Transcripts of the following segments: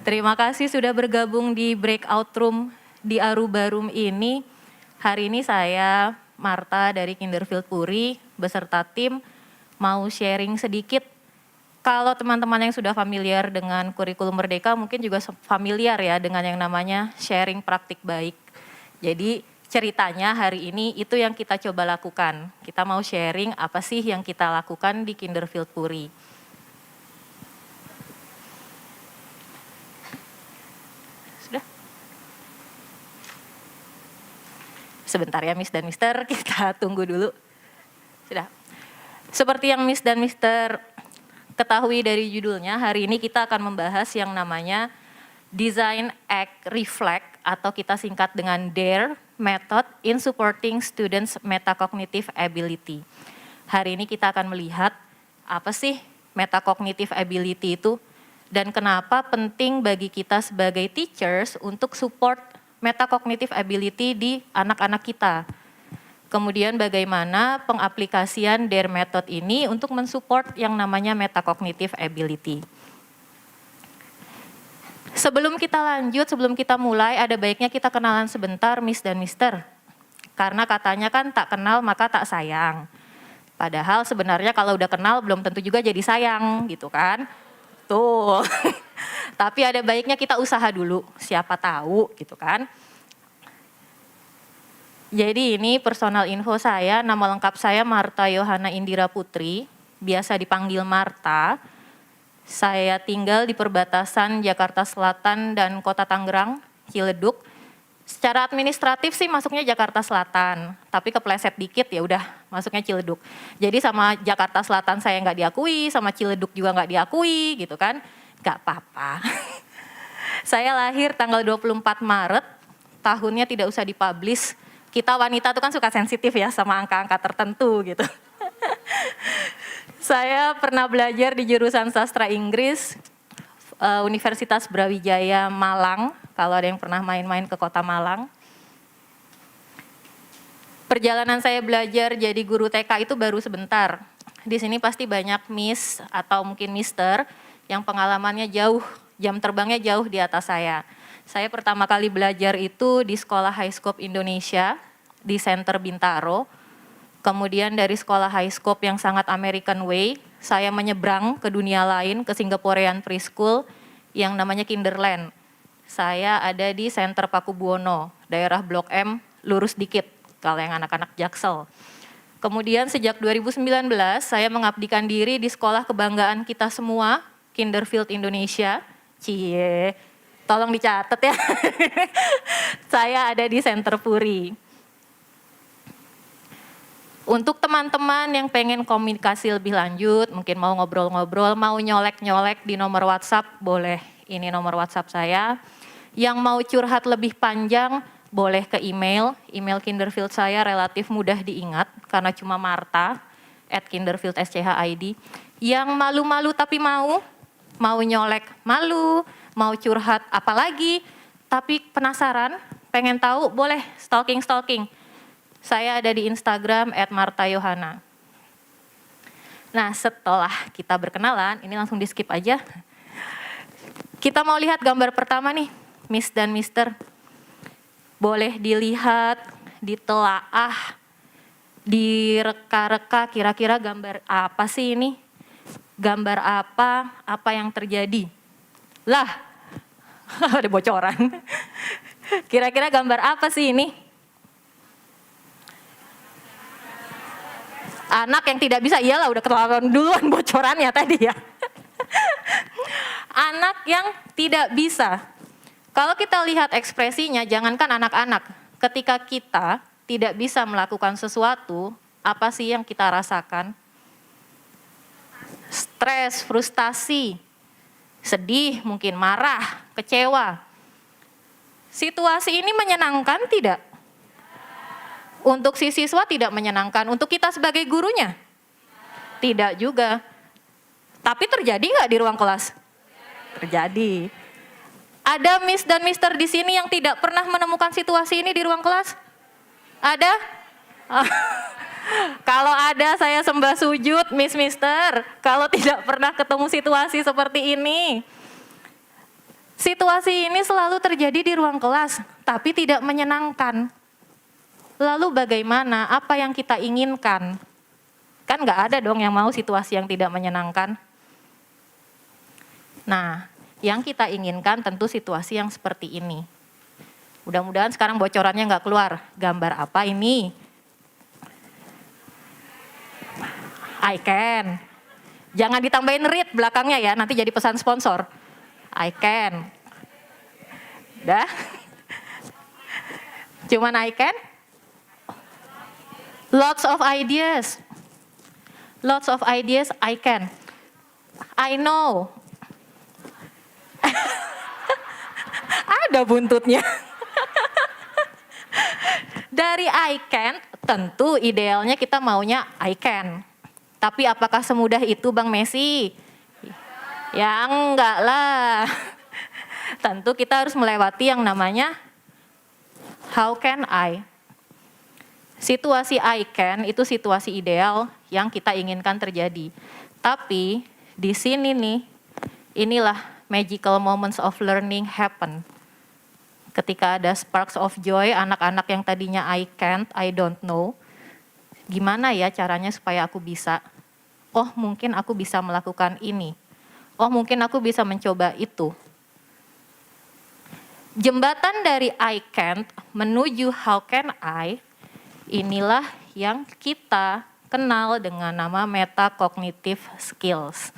Terima kasih sudah bergabung di breakout room di Aruba Room ini. Hari ini saya, Marta dari Kinderfield Puri, beserta tim mau sharing sedikit. Kalau teman-teman yang sudah familiar dengan kurikulum Merdeka mungkin juga familiar ya dengan yang namanya sharing praktik baik. Jadi ceritanya hari ini itu yang kita coba lakukan. Kita mau sharing apa sih yang kita lakukan di Kinderfield Puri. Sudah? Sebentar ya Miss dan Mister, kita tunggu dulu. Sudah. Seperti yang Miss dan Mister ketahui dari judulnya, hari ini kita akan membahas yang namanya Design, Act, Reflect atau kita singkat dengan DARE Method in Supporting Students' Metacognitive Ability. Hari ini kita akan melihat apa sih metacognitive ability itu dan kenapa penting bagi kita sebagai teachers untuk support metacognitive ability di anak-anak kita. Kemudian bagaimana pengaplikasian DARE method ini untuk mensupport yang namanya metacognitive ability. Sebelum kita lanjut, sebelum kita mulai, ada baiknya kita kenalan sebentar Miss dan Mister. Karena katanya kan tak kenal maka tak sayang. Padahal sebenarnya kalau udah kenal belum tentu juga jadi sayang gitu kan. Tuh. Tapi ada baiknya kita usaha dulu, siapa tahu gitu kan. Jadi ini personal info saya, nama lengkap saya Marta Yohana Indira Putri, biasa dipanggil Marta. Saya tinggal di perbatasan Jakarta Selatan dan Kota Tangerang, Ciledug. Secara administratif sih masuknya Jakarta Selatan, tapi kepleset dikit ya udah masuknya Ciledug. Jadi sama Jakarta Selatan saya nggak diakui, sama Ciledug juga nggak diakui gitu kan, nggak apa-apa. Saya lahir tanggal 24 Maret, tahunnya tidak usah dipublish. Kita wanita tuh kan suka sensitif ya sama angka-angka tertentu gitu. Saya pernah belajar di jurusan sastra Inggris, Universitas Brawijaya Malang, kalau ada yang pernah main-main ke kota Malang. Perjalanan saya belajar jadi guru TK itu baru sebentar. Di sini pasti banyak Miss atau mungkin Mister yang pengalamannya jauh, jam terbangnya jauh di atas saya. Saya pertama kali belajar itu di Sekolah High Scope Indonesia, di Center Bintaro. Kemudian dari Sekolah High Scope yang sangat American Way, saya menyeberang ke dunia lain, ke Singaporean Preschool yang namanya Kinderland. Saya ada di Center Pakubuwono, daerah Blok M, lurus dikit kalau yang anak-anak Jaksel. Kemudian sejak 2019 saya mengabdikan diri di sekolah kebanggaan kita semua, Kinderfield Indonesia. Cie. Tolong dicatat ya. Saya ada di Center Puri. Untuk teman-teman yang pengen komunikasi lebih lanjut, mungkin mau ngobrol-ngobrol, mau nyolek-nyolek di nomor WhatsApp, boleh. Ini nomor WhatsApp saya. Yang mau curhat lebih panjang, boleh ke email. Email Kinderfield saya relatif mudah diingat, karena cuma marta@kinderfield.sch.id. Yang malu-malu tapi mau nyolek malu, mau curhat apalagi, tapi penasaran, pengen tahu, boleh stalking. Saya ada di Instagram @martayohana. Nah setelah kita berkenalan, ini langsung di skip aja. Kita mau lihat gambar pertama nih, Miss dan Mister. Boleh dilihat, ditelaah, direka-reka kira-kira gambar apa sih ini? Gambar apa yang terjadi? Lah, ada bocoran. Kira-kira gambar apa sih ini? Anak yang tidak bisa, iyalah udah ketahuan duluan bocorannya tadi ya. Anak yang tidak bisa. Kalau kita lihat ekspresinya, jangankan anak-anak, ketika kita tidak bisa melakukan sesuatu, apa sih yang kita rasakan? Stres, frustasi, sedih, mungkin marah, kecewa. Situasi ini menyenangkan tidak? Untuk si siswa tidak menyenangkan, untuk kita sebagai gurunya? Tidak juga. Tapi terjadi nggak di ruang kelas? Terjadi. Ada Miss dan Mister di sini yang tidak pernah menemukan situasi ini di ruang kelas? Ada? Kalau ada saya sembah sujud, Miss Mister. Kalau tidak pernah ketemu situasi seperti ini. Situasi ini selalu terjadi di ruang kelas, tapi tidak menyenangkan. Lalu bagaimana? Apa yang kita inginkan? Kan nggak ada dong yang mau situasi yang tidak menyenangkan. Nah, yang kita inginkan tentu situasi yang seperti ini. Mudah-mudahan sekarang bocorannya nggak keluar. Gambar apa ini? I can. Jangan ditambahin read belakangnya ya, nanti jadi pesan sponsor. I can. Dah? Cuman I can? Lots of ideas. Lots of ideas, I can. I know. Ada buntutnya. Dari I can, tentu idealnya kita maunya I can. Tapi apakah semudah itu Bang Messi? Ya enggak lah. Tentu kita harus melewati yang namanya how can I. Situasi I can itu situasi ideal yang kita inginkan terjadi. Tapi di sini nih, inilah magical moments of learning happen. Ketika ada sparks of joy, anak-anak yang tadinya I can't, I don't know, gimana ya caranya supaya aku bisa? Oh mungkin aku bisa melakukan ini. Oh mungkin aku bisa mencoba itu. Jembatan dari I can't menuju how can I, inilah yang kita kenal dengan nama metacognitive skills.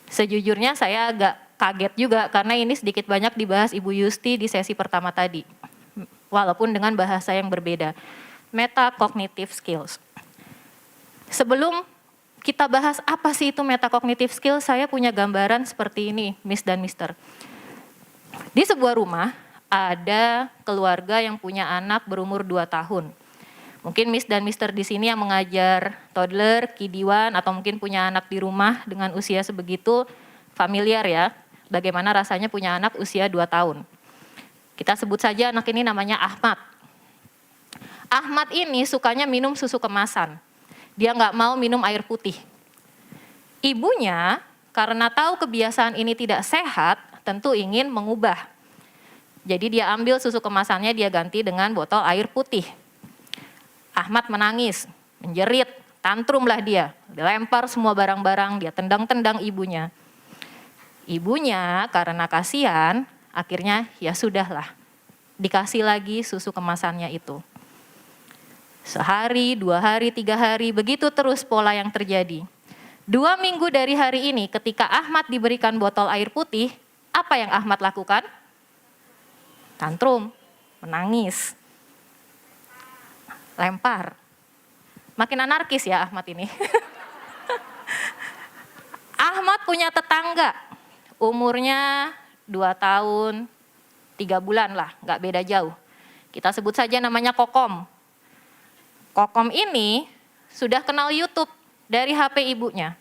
Sejujurnya saya agak kaget juga karena ini sedikit banyak dibahas Ibu Yusti di sesi pertama tadi. Walaupun dengan bahasa yang berbeda. Metacognitive skills. Sebelum kita bahas apa sih itu metacognitive skills, saya punya gambaran seperti ini, Miss dan Mister. Di sebuah rumah ada keluarga yang punya anak berumur 2 tahun. Mungkin Miss dan Mister di sini yang mengajar toddler, kidiwan, atau mungkin punya anak di rumah dengan usia sebegitu, familiar ya, bagaimana rasanya punya anak usia 2 tahun. Kita sebut saja anak ini namanya Ahmad. Ahmad ini sukanya minum susu kemasan. Dia nggak mau minum air putih. Ibunya karena tahu kebiasaan ini tidak sehat, tentu ingin mengubah. Jadi dia ambil susu kemasannya, dia ganti dengan botol air putih. Ahmad menangis, menjerit, tantrumlah dia. Dilempar semua barang-barang, dia tendang-tendang ibunya. Ibunya karena kasihan, akhirnya ya sudahlah. Dikasih lagi susu kemasannya itu. Sehari, 2 hari, 3 hari, begitu terus pola yang terjadi. 2 minggu dari hari ini ketika Ahmad diberikan botol air putih, apa yang Ahmad lakukan? Tantrum, menangis, lempar. Makin anarkis ya Ahmad ini. Ahmad punya tetangga, umurnya 2 tahun, 3 bulan lah, nggak beda jauh. Kita sebut saja namanya Kokom. Kokom ini sudah kenal YouTube dari HP ibunya.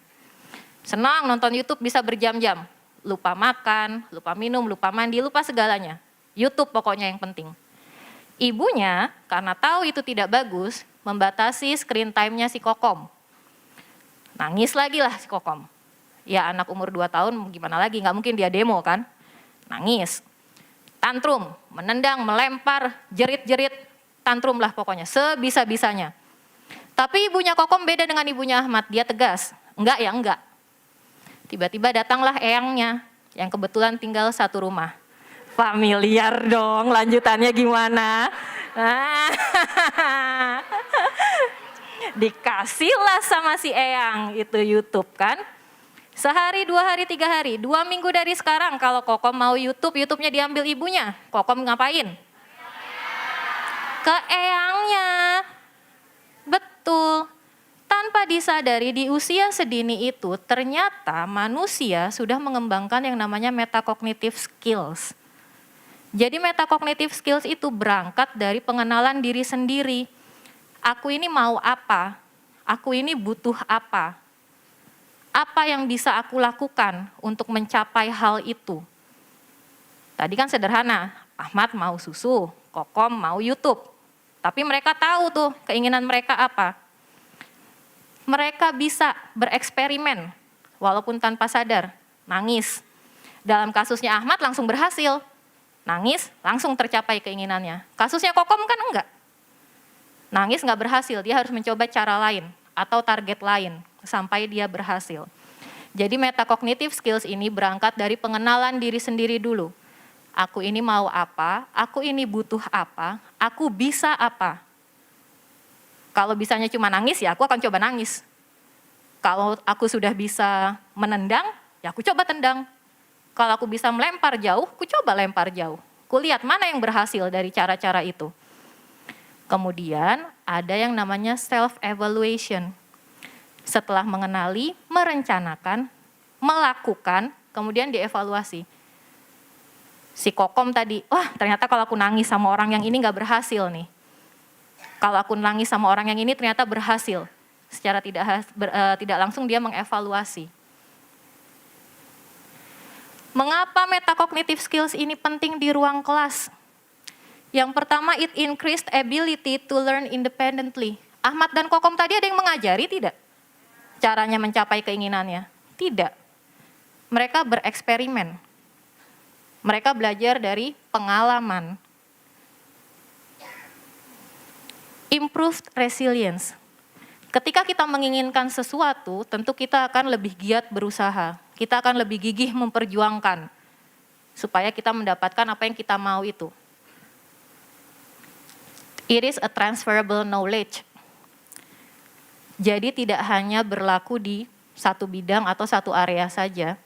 Senang nonton YouTube bisa berjam-jam. Lupa makan, lupa minum, lupa mandi, lupa segalanya. YouTube pokoknya yang penting. Ibunya karena tahu itu tidak bagus, membatasi screen time-nya si Kokom. Nangis lagi lah si Kokom. Ya anak umur 2 tahun gimana lagi, nggak mungkin dia demo kan. Nangis, tantrum, menendang, melempar, jerit-jerit, tantrum lah pokoknya, sebisa-bisanya. Tapi ibunya Kokom beda dengan ibunya Ahmad, dia tegas, enggak ya enggak. Tiba-tiba datanglah eyangnya, yang kebetulan tinggal satu rumah. Familiar dong, lanjutannya gimana? Dikasihlah sama si eyang, itu YouTube kan. Sehari, 2 hari, 3 hari, 2 minggu dari sekarang kalau Kokom mau YouTube, YouTube-nya diambil ibunya. Kokom ngapain? Ke eyangnya. Betul. Tanpa disadari di usia sedini itu ternyata manusia sudah mengembangkan yang namanya metacognitive skills. Jadi metacognitive skills itu berangkat dari pengenalan diri sendiri. Aku ini mau apa? Aku ini butuh apa? Apa yang bisa aku lakukan untuk mencapai hal itu? Tadi kan sederhana, Ahmad mau susu, Kokom mau YouTube. Tapi mereka tahu tuh keinginan mereka apa. Mereka bisa bereksperimen, walaupun tanpa sadar, nangis. Dalam kasusnya Ahmad langsung berhasil. Nangis, langsung tercapai keinginannya. Kasusnya Kokom kan enggak. Nangis nggak berhasil, dia harus mencoba cara lain atau target lain sampai dia berhasil. Jadi metacognitive skills ini berangkat dari pengenalan diri sendiri dulu. Aku ini mau apa, aku ini butuh apa, aku bisa apa. Kalau bisanya cuma nangis, ya aku akan coba nangis. Kalau aku sudah bisa menendang, ya aku coba tendang. Kalau aku bisa melempar jauh, aku coba lempar jauh. Kulihat mana yang berhasil dari cara-cara itu. Kemudian ada yang namanya self-evaluation. Setelah mengenali, merencanakan, melakukan, kemudian dievaluasi. Si Kokom tadi, wah ternyata kalau aku nangis sama orang yang ini nggak berhasil nih. Kalau aku nangis sama orang yang ini ternyata berhasil. Secara tidak langsung dia mengevaluasi. Mengapa metacognitive skills ini penting di ruang kelas? Yang pertama, it increased ability to learn independently. Ahmad dan Kokom tadi ada yang mengajari tidak? Caranya mencapai keinginannya? Tidak. Mereka bereksperimen. Mereka belajar dari pengalaman. Improved resilience. Ketika kita menginginkan sesuatu, tentu kita akan lebih giat berusaha. Kita akan lebih gigih memperjuangkan supaya kita mendapatkan apa yang kita mau itu. It is a transferable knowledge. Jadi tidak hanya berlaku di satu bidang atau satu area saja.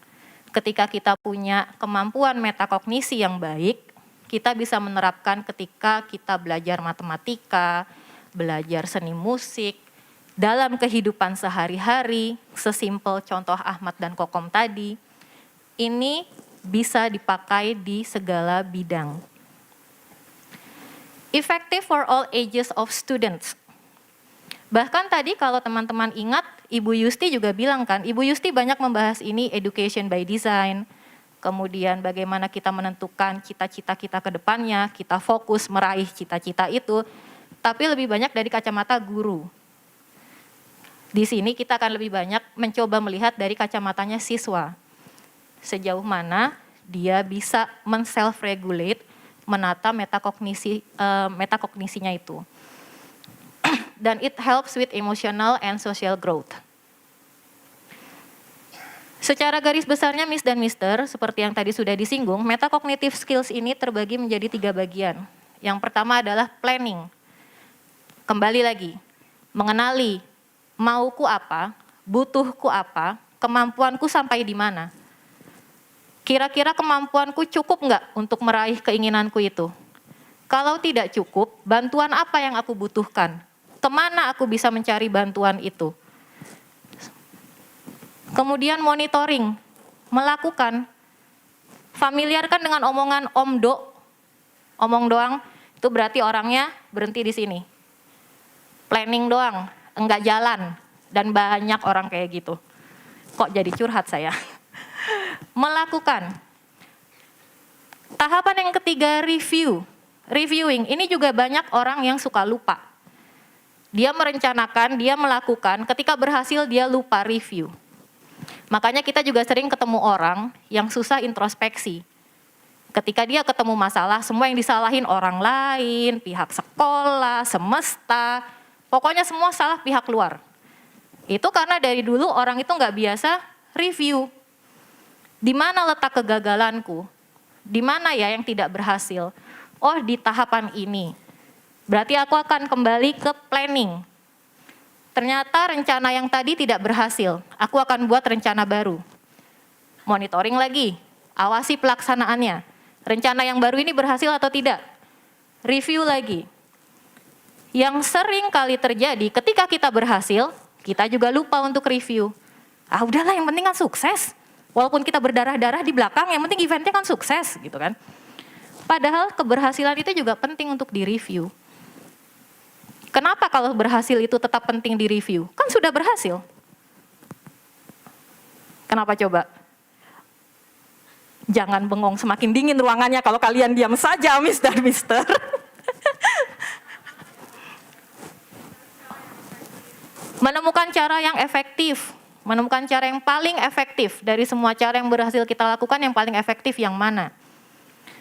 Ketika kita punya kemampuan metakognisi yang baik, kita bisa menerapkan ketika kita belajar matematika, belajar seni musik, dalam kehidupan sehari-hari, sesimpel contoh Ahmad dan Kokom tadi, ini bisa dipakai di segala bidang. Effective for all ages of students. Bahkan tadi kalau teman-teman ingat, Ibu Yusti juga bilang kan, Ibu Yusti banyak membahas ini education by design, kemudian bagaimana kita menentukan cita-cita kita ke depannya, kita fokus meraih cita-cita itu, tapi lebih banyak dari kacamata guru. Di sini kita akan lebih banyak mencoba melihat dari kacamatanya siswa. Sejauh mana dia bisa men-self-regulate, menata metakognisinya itu. Dan it helps with emotional and social growth. Secara garis besarnya Miss dan Mister, seperti yang tadi sudah disinggung, metacognitive skills ini terbagi menjadi 3 bagian. Yang pertama adalah planning. Kembali lagi, mengenali mauku apa, butuhku apa, kemampuanku sampai di mana. Kira-kira kemampuanku cukup nggak untuk meraih keinginanku itu? Kalau tidak cukup, bantuan apa yang aku butuhkan? Kemana aku bisa mencari bantuan itu? Kemudian monitoring, melakukan, familiarkan dengan omongan omdo, omong doang, itu berarti orangnya berhenti di sini. Planning doang, enggak jalan, dan banyak orang kayak gitu. Kok jadi curhat saya? Melakukan. Tahapan yang ketiga, reviewing, ini juga banyak orang yang suka lupa. Dia merencanakan, dia melakukan, ketika berhasil dia lupa review. Makanya kita juga sering ketemu orang yang susah introspeksi. Ketika dia ketemu masalah, semua yang disalahin orang lain, pihak sekolah, semesta, pokoknya semua salah pihak luar. Itu karena dari dulu orang itu nggak biasa review. Di mana letak kegagalanku? Di mana ya yang tidak berhasil? Oh, di tahapan ini. Berarti aku akan kembali ke planning. Ternyata rencana yang tadi tidak berhasil. Aku akan buat rencana baru. Monitoring lagi, awasi pelaksanaannya. Rencana yang baru ini berhasil atau tidak? Review lagi. Yang sering kali terjadi ketika kita berhasil, kita juga lupa untuk review. Ah udahlah, yang penting kan sukses. Walaupun kita berdarah-darah di belakang, yang penting eventnya kan sukses gitu kan. Padahal keberhasilan itu juga penting untuk direview. Kenapa kalau berhasil itu tetap penting direview? Kan sudah berhasil. Kenapa coba? Jangan bengong, semakin dingin ruangannya kalau kalian diam saja, Miss dan Mister. Menemukan cara yang efektif. Menemukan cara yang paling efektif dari semua cara yang berhasil kita lakukan, yang paling efektif yang mana.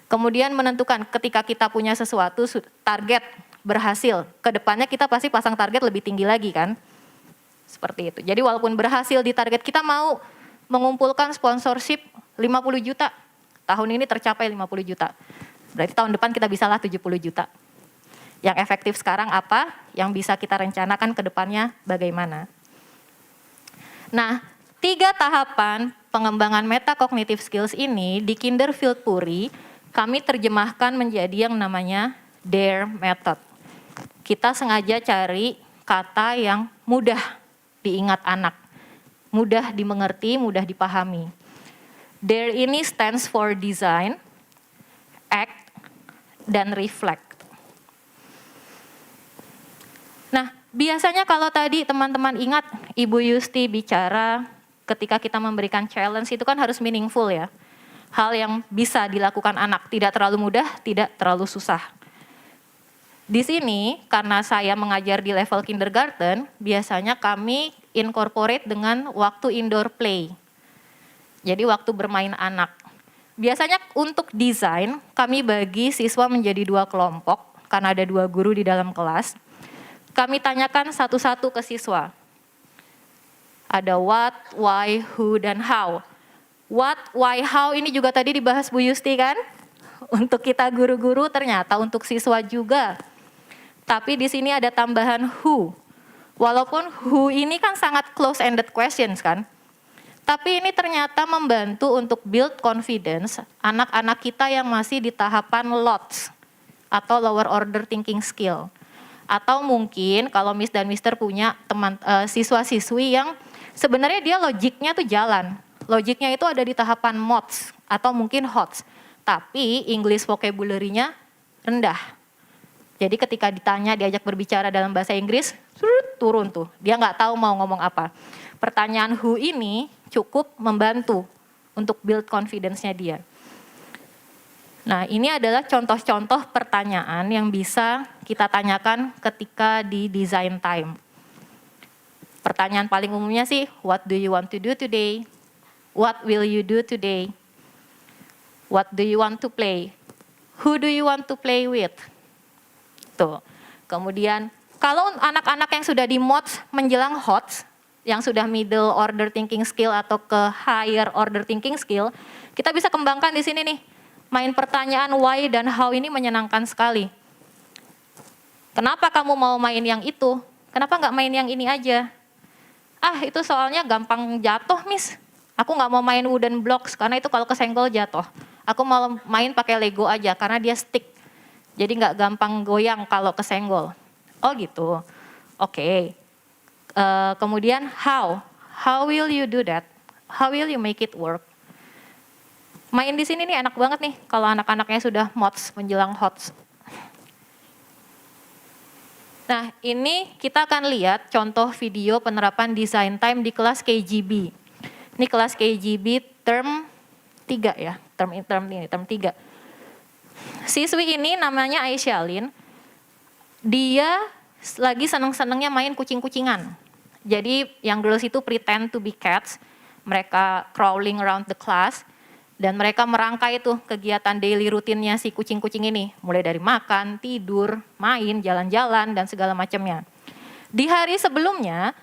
Kemudian menentukan ketika kita punya sesuatu, target berhasil, kedepannya kita pasti pasang target lebih tinggi lagi kan. Seperti itu. Jadi walaupun berhasil di target, kita mau mengumpulkan sponsorship 50 juta. Tahun ini tercapai 50 juta. Berarti tahun depan kita bisalah 70 juta. Yang efektif sekarang apa? Yang bisa kita rencanakan ke depannya bagaimana? Nah, 3 tahapan pengembangan metacognitive skills ini di Kinderfield Puri kami terjemahkan menjadi yang namanya DARE method. Kita sengaja cari kata yang mudah diingat anak, mudah dimengerti, mudah dipahami. DARE ini stands for design, act, dan reflect. Nah, biasanya kalau tadi teman-teman ingat Ibu Yusti bicara ketika kita memberikan challenge itu kan harus meaningful ya. Hal yang bisa dilakukan anak, tidak terlalu mudah, tidak terlalu susah. Di sini karena saya mengajar di level kindergarten, biasanya kami incorporate dengan waktu indoor play. Jadi waktu bermain anak. Biasanya untuk desain kami bagi siswa menjadi 2 kelompok karena ada 2 guru di dalam kelas. Kami tanyakan satu-satu ke siswa. Ada what, why, who, dan how. What, why, how ini juga tadi dibahas Bu Yusti kan? Untuk kita guru-guru ternyata untuk siswa juga. Tapi di sini ada tambahan who. Walaupun who ini kan sangat close-ended questions kan? Tapi ini ternyata membantu untuk build confidence anak-anak kita yang masih di tahapan LOTS atau lower order thinking skill. Atau mungkin kalau Miss dan Mister punya teman siswa-siswi yang sebenarnya dia logiknya tuh jalan. Logiknya itu ada di tahapan MOTS atau mungkin HOTS. Tapi English vocabulary-nya rendah. Jadi ketika ditanya, diajak berbicara dalam bahasa Inggris, turun tuh. Dia nggak tahu mau ngomong apa. Pertanyaan who ini cukup membantu untuk build confidence-nya dia. Nah, ini adalah contoh-contoh pertanyaan yang bisa kita tanyakan ketika di design time. Pertanyaan paling umumnya sih, what do you want to do today? What will you do today? What do you want to play? Who do you want to play with? Tuh. Kemudian, kalau anak-anak yang sudah di MOTS menjelang HOTS, yang sudah middle order thinking skill atau ke higher order thinking skill, kita bisa kembangkan di sini nih. Main pertanyaan why dan how ini menyenangkan sekali. Kenapa kamu mau main yang itu? Kenapa nggak main yang ini aja? Ah, itu soalnya gampang jatuh, Miss. Aku nggak mau main wooden blocks karena itu kalau kesenggol jatuh. Aku mau main pakai Lego aja karena dia stick. Jadi nggak gampang goyang kalau kesenggol. Oh gitu. Oke. Kemudian how? How will you do that? How will you make it work? Main di sini nih enak banget nih kalau anak-anaknya sudah MOTS menjelang HOTS. Nah, ini kita akan lihat contoh video penerapan design time di kelas KGB. Ini kelas KGB term 3 ya, term 3. Siswi ini namanya Aisyalin. Dia lagi seneng-senengnya main kucing-kucingan. Jadi yang girls itu pretend to be cats. Mereka crawling around the class. Dan mereka merangkai tuh kegiatan daily rutinnya si kucing-kucing ini. Mulai dari makan, tidur, main, jalan-jalan, dan segala macamnya. Di hari sebelumnya,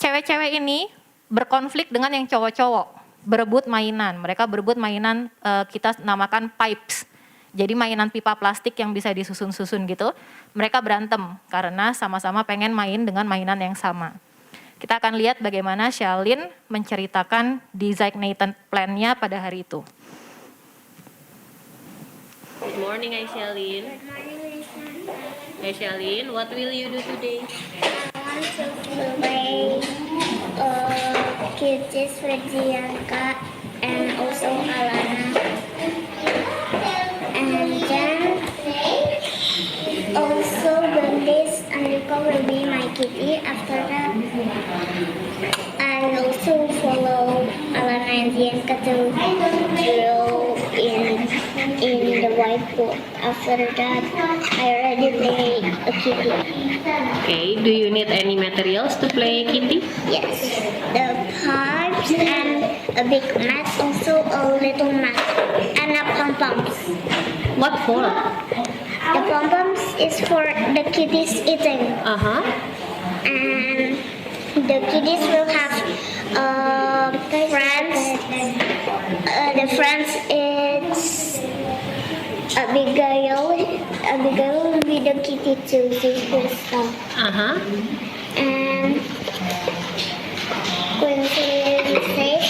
cewek-cewek ini berkonflik dengan yang cowok-cowok. Berebut mainan. Mereka berebut mainan kita namakan pipes. Jadi mainan pipa plastik yang bisa disusun-susun gitu. Mereka berantem karena sama-sama pengen main dengan mainan yang sama. Kita akan lihat bagaimana Shalin menceritakan designated plan-nya pada hari itu. Good morning, Aisyalin. Good morning, Lisa. Aisyalin, what will you do today? I want to play Kitties with Dianka and also Alana. And then also Bendis and Rico will be my kitty. After that, I also follow Alana and Dianka to draw in the whiteboard. After that, I already play a kitty. Okay, do you need any materials to play kitty? Yes, the pipes and a big mat, also a little mat, and a pom-poms. What for? The pom-poms is for the kiddies eating. Uh-huh. And the kiddies will have friends. The friends is Abigail. Abigail will be the kitty too. This Crystal. Uh-huh. And Quincy says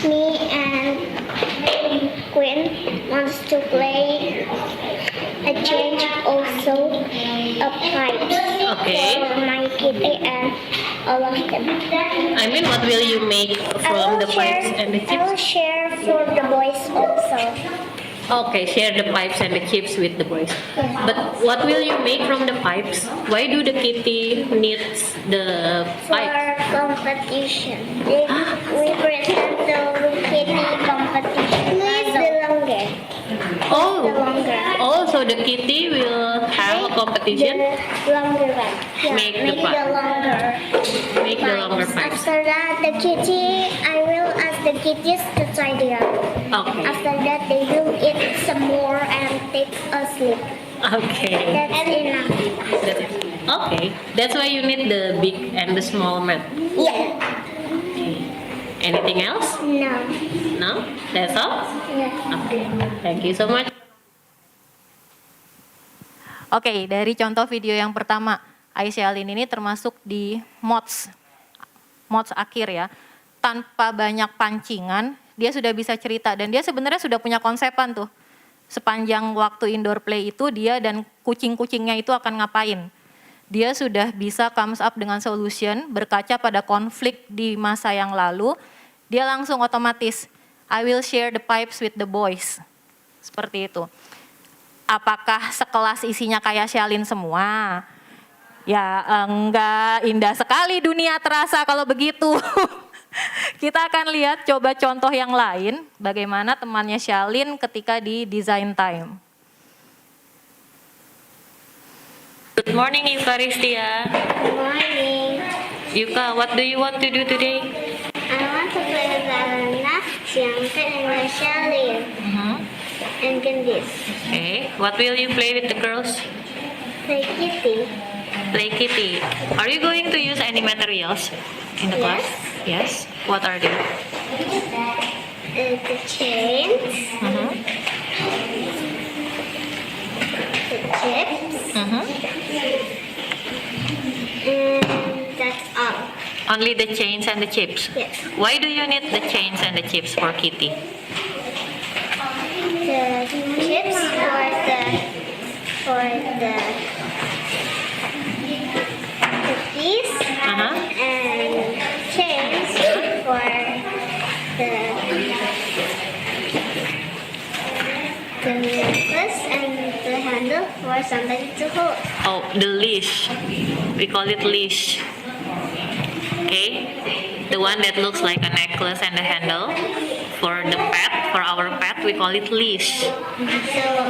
me and Quinn wants to play a change also a pipe Okay. for my kitty and all of them. I mean, what will you make from the pipes and the I will chips? share for the boys also. Okay, share the pipes and the chips with the boys. But what will you make from the pipes? Why do the kitty needs the For pipes? competition. We present the kitty competition. Who is the longest? The Oh, longer. oh, so the kitty will have a competition? The longer one. Yeah, Make the make the pipe. longer. Make the longer pipes. After that, the kitty, I will ask the kitties to tidy up. Okay. After that, they will eat some more and take a sleep. Okay. That's enough. That's it. Okay. That's why you need the big and the small mat. Yeah. Anything else? No. No? That's all? Yeah. Okay. Thank you so much. Oke, dari contoh video yang pertama, Aisyah Alin ini termasuk di mods akhir ya. Tanpa banyak pancingan, dia sudah bisa cerita dan dia sebenarnya sudah punya konsepan tuh. Sepanjang waktu indoor play itu dia dan kucing-kucingnya itu akan ngapain. Dia sudah bisa comes up dengan solution berkaca pada konflik di masa yang lalu. Dia langsung otomatis, I will share the pipes with the boys. Seperti itu. Apakah sekelas isinya kayak Shalin semua? Ya enggak, indah sekali dunia terasa kalau begitu. Kita akan lihat coba contoh yang lain, bagaimana temannya Shalin ketika di design time. Good morning, Eucharistia. Good morning. Yuka, what do you want to do today? I want to play with the Nachtianka and the Shalin and Gandis. Okay. What will you play with the girls? Play kitty. Play kitty. Are you going to use any materials in the class? Yes. What are they? The chains, the chips, and that's all. Only the chains and the chips. Yes. Why do you need the chains and the chips for kitty? The chips for the cookies and chains for the necklace and the handle for somebody to hold. Oh, the leash. We call it leash. Okay. The one that looks like a necklace and a handle. For the pet, for our pet, we call it leash. So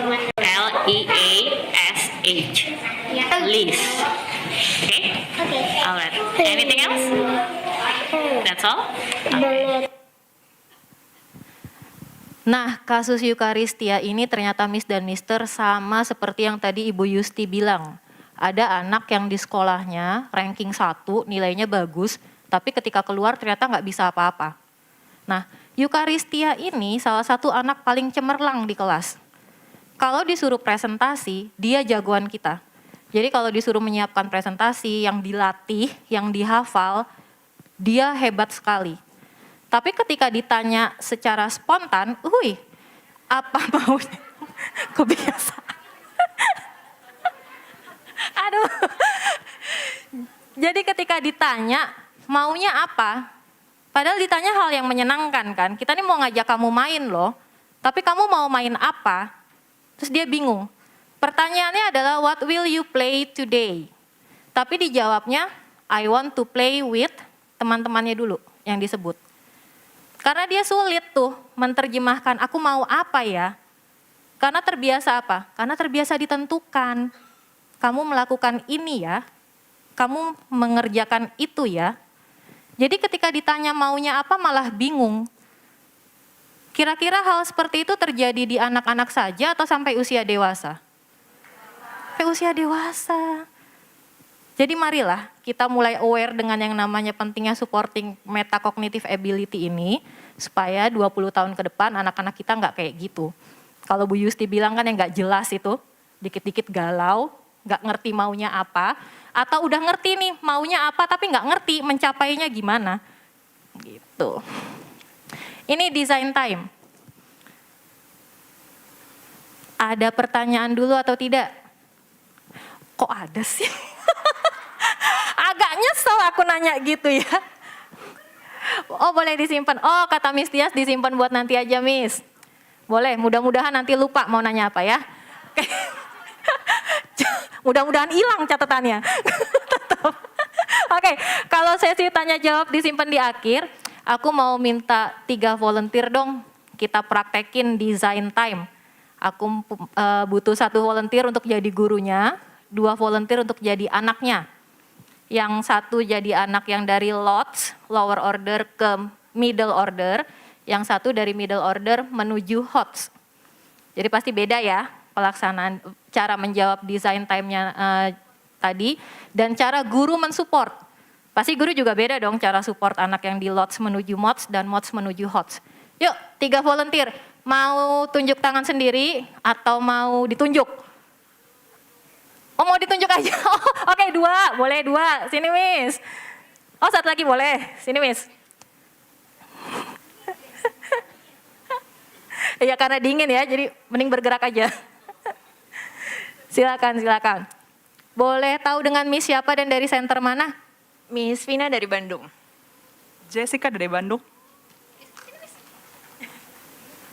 when Leash. Leash. Okay? okay. Alright. Anything else? That's all? Nah, kasus Eucharistia ini ternyata Miss dan Mister sama seperti yang tadi Ibu Yusti bilang. Ada anak yang di sekolahnya ranking 1, nilainya bagus, tapi ketika keluar ternyata nggak bisa apa-apa. Nah, Eucharistia ini salah satu anak paling cemerlang di kelas. Kalau disuruh presentasi, dia jagoan kita. Jadi kalau disuruh menyiapkan presentasi yang dilatih, yang dihafal, dia hebat sekali. Tapi ketika ditanya secara spontan, apa maunya? Kebiasaan. Aduh. Jadi ketika ditanya, maunya apa? Padahal ditanya hal yang menyenangkan kan. Kita nih mau ngajak kamu main loh. Tapi kamu mau main apa? Terus dia bingung. Pertanyaannya adalah what will you play today? Tapi dijawabnya I want to play with teman-temannya dulu yang disebut. Karena dia sulit tuh menerjemahkan aku mau apa ya. Karena terbiasa apa? Karena terbiasa ditentukan. Kamu melakukan ini ya. Kamu mengerjakan itu ya. Jadi ketika ditanya maunya apa malah bingung. Kira-kira hal seperti itu terjadi di anak-anak saja atau sampai usia dewasa? Sampai usia dewasa. Jadi marilah kita mulai aware dengan yang namanya pentingnya supporting metacognitive ability ini, supaya 20 tahun ke depan anak-anak kita nggak kayak gitu. Kalau Bu Yusti bilang kan yang nggak jelas itu, dikit-dikit galau, nggak ngerti maunya apa, atau udah ngerti nih maunya apa tapi nggak ngerti mencapainya gimana. Gitu. Ini design time. Ada pertanyaan dulu atau tidak? Kok ada sih? Agak nyesel aku nanya gitu ya. Oh boleh disimpan. Oh kata Miss Tias disimpan buat nanti aja Miss. Boleh, mudah-mudahan nanti lupa mau nanya apa ya. Mudah-mudahan hilang catatannya. Oke, kalau sesi tanya jawab disimpan di akhir, aku mau minta 3 volunteer dong. Kita praktekin design time. Aku butuh 1 volunteer untuk jadi gurunya, 2 volunteer untuk jadi anaknya. Yang 1 jadi anak yang dari lots, lower order ke middle order, yang 1 dari middle order menuju HOTS. Jadi pasti beda ya pelaksanaan, cara menjawab design time-nya tadi, dan cara guru mensupport. Pasti guru juga beda dong cara support anak yang di lots menuju MOTS dan MOTS menuju HOTS. Yuk 3 volunteer, mau tunjuk tangan sendiri atau mau ditunjuk? Oh mau ditunjuk aja, oke 2, boleh 2, sini Miss. Oh 1 lagi boleh, sini Miss. Ya karena dingin ya, jadi mending bergerak aja. Silakan, silakan. Boleh tahu dengan Miss siapa dan dari center mana? Miss Vina dari Bandung. Jessica dari Bandung.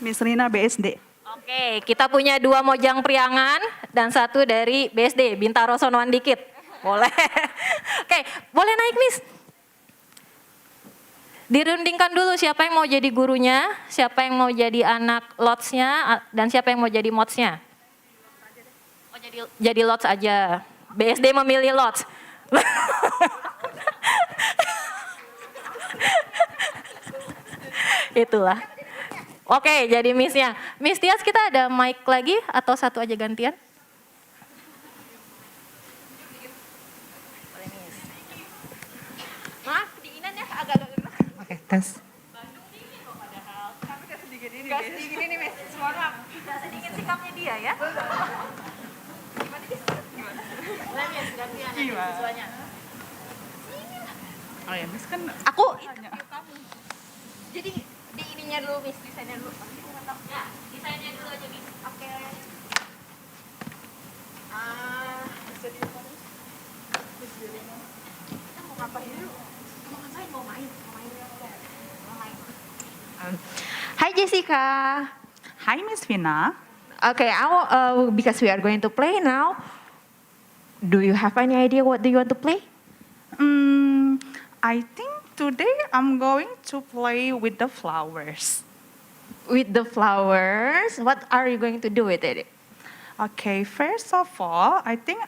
Miss Rina BSD. Oke, kita punya 2 Mojang Priangan dan 1 dari BSD, Bintaro sonoan dikit. Boleh. Oke, boleh naik Miss. Dirundingkan dulu siapa yang mau jadi gurunya, siapa yang mau jadi anak lots-nya, dan siapa yang mau jadi mods-nya. Oh jadi lots aja. BSD memilih lots. Itulah. Oke, jadi Miss-nya. Miss Tias kita ada mic lagi atau 1 aja gantian? Maaf, diinan ya agak-agak. Oke, tes. Gak sedingin ini Miss, suara. Gak sedingin sikapnya dia ya. Gimana? Boleh Miss, gantian nanti siswanya. Oh ya, Miss kan Aku Jadi di ininya dulu Miss, desainnya dulu. Ya, desainnya dulu aja Miss. Oke. Kita mau ngapain dulu? Mau ngapain? Mau main. Hi Jessica. Hi Miss Vina. Okay, because we are going to play now. Do you have any idea what do you want to play? I think today I'm going to play with the flowers. With the flowers, what are you going to do with it? Okay, first of all, I think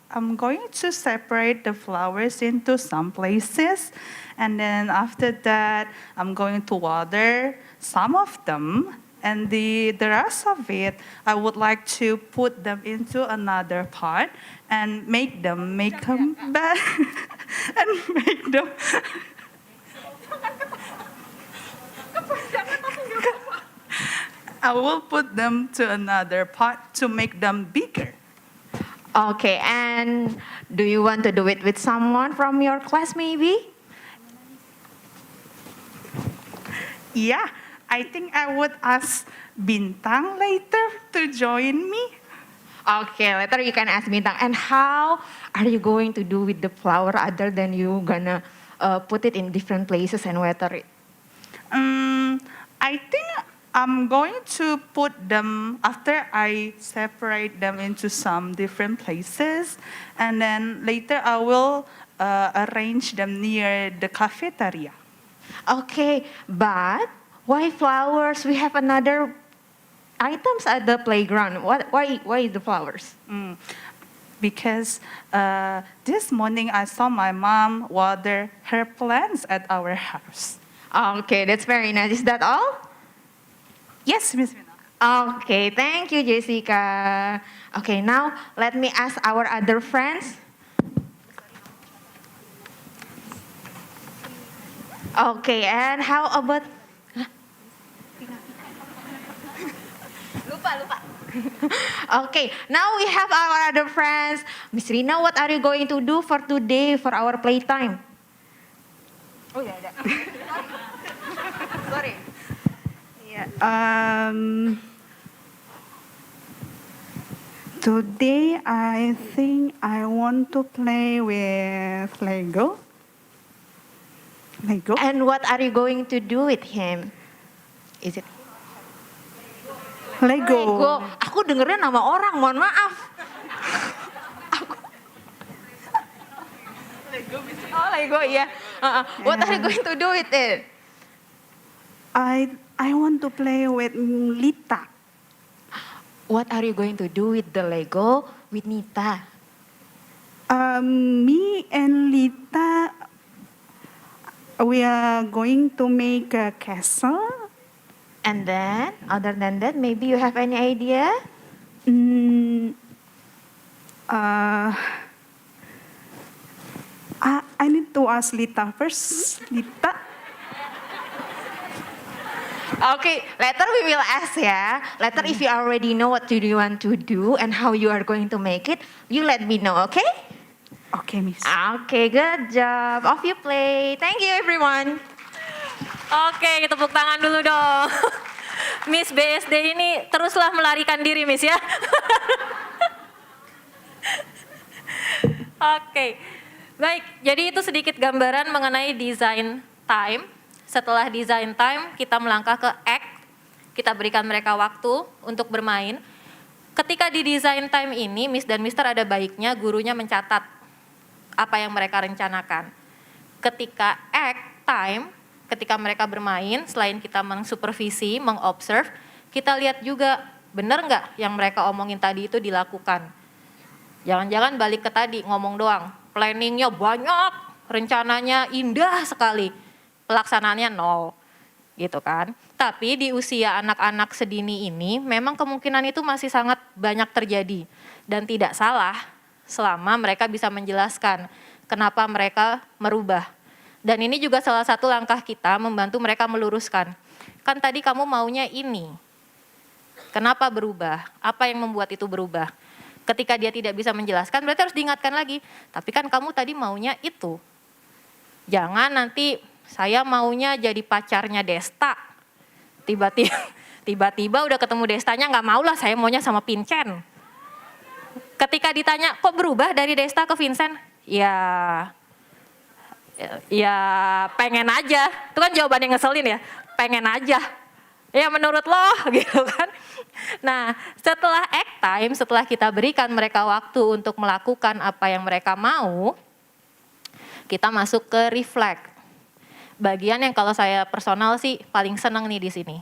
I'm going to separate the flowers into some places, and then after that, I'm going to water some of them, and the rest of it, I would like to put them into another pot and make them back and make them. I will put them to another pot to make them bigger. Okay, and do you want to do it with someone from your class maybe? Yeah, I think I would ask Bintang later to join me. Okay, later you can ask Bintang. And how are you going to do with the flower other than you gonna put it in different places and water it? I think I'm going to put them after I separate them into some different places, and then later I will arrange them near the cafeteria. Okay, but why flowers? We have another items at the playground. Why the flowers? because this morning I saw my mom water her plants at our house. Okay, that's very nice. Is that all? Yes, Miss Mina. Okay, thank you, Jessica. Okay, now let me ask our other friends. Okay, and how about... Lupa. Okay, now we have our other friends. Miss Rina, what are you going to do for today for our playtime? Oh, ya ada. Sorry. Today I think I want to play with Lego. Lego? And what are you going to do with him? Is it Lego. Lego? Aku dengernya nama orang, mohon maaf. Oh, Lego, iya. What are you going to do with it? I want to play with Lita. What are you going to do with the Lego with Nita? Me and Lita, we are going to make a castle. And then, other than that, maybe you have any idea? I need to ask Lita first. Lita? Okay, later we will ask ya. Later if you already know what do you want to do and how you are going to make it, you let me know, okay? Okay, Miss. Okay, good job. Off you play. Thank you everyone. Oke, tepuk tangan dulu dong. Miss BSD ini teruslah melarikan diri, Miss ya. Oke, baik. Jadi itu sedikit gambaran mengenai design time. Setelah design time, kita melangkah ke act. Kita berikan mereka waktu untuk bermain. Ketika di design time ini, Miss dan Mister ada baiknya gurunya mencatat apa yang mereka rencanakan. Ketika act time, ketika mereka bermain, selain kita mensupervisi, mengobserve, kita lihat juga benar nggak yang mereka omongin tadi itu dilakukan. Jangan-jangan balik ke tadi, ngomong doang. Planningnya banyak, rencananya indah sekali, pelaksanaannya nol, gitu kan. Tapi di usia anak-anak sedini ini, memang kemungkinan itu masih sangat banyak terjadi. Dan tidak salah selama mereka bisa menjelaskan kenapa mereka merubah. Dan ini juga salah satu langkah kita membantu mereka meluruskan. Kan tadi kamu maunya ini. Kenapa berubah? Apa yang membuat itu berubah? Ketika dia tidak bisa menjelaskan, berarti harus diingatkan lagi. Tapi kan kamu tadi maunya itu. Jangan nanti saya maunya jadi pacarnya Desta. Tiba-tiba udah ketemu Destanya nggak mau lah, saya maunya sama Vincent. Ketika ditanya, kok berubah dari Desta ke Vincent? Ya pengen aja. Itu kan jawaban yang ngeselin ya. Pengen aja. Ya menurut lo gitu kan. Nah setelah act time, setelah kita berikan mereka waktu untuk melakukan apa yang mereka mau, kita masuk ke reflect. Bagian yang kalau saya personal sih paling senang nih di sini.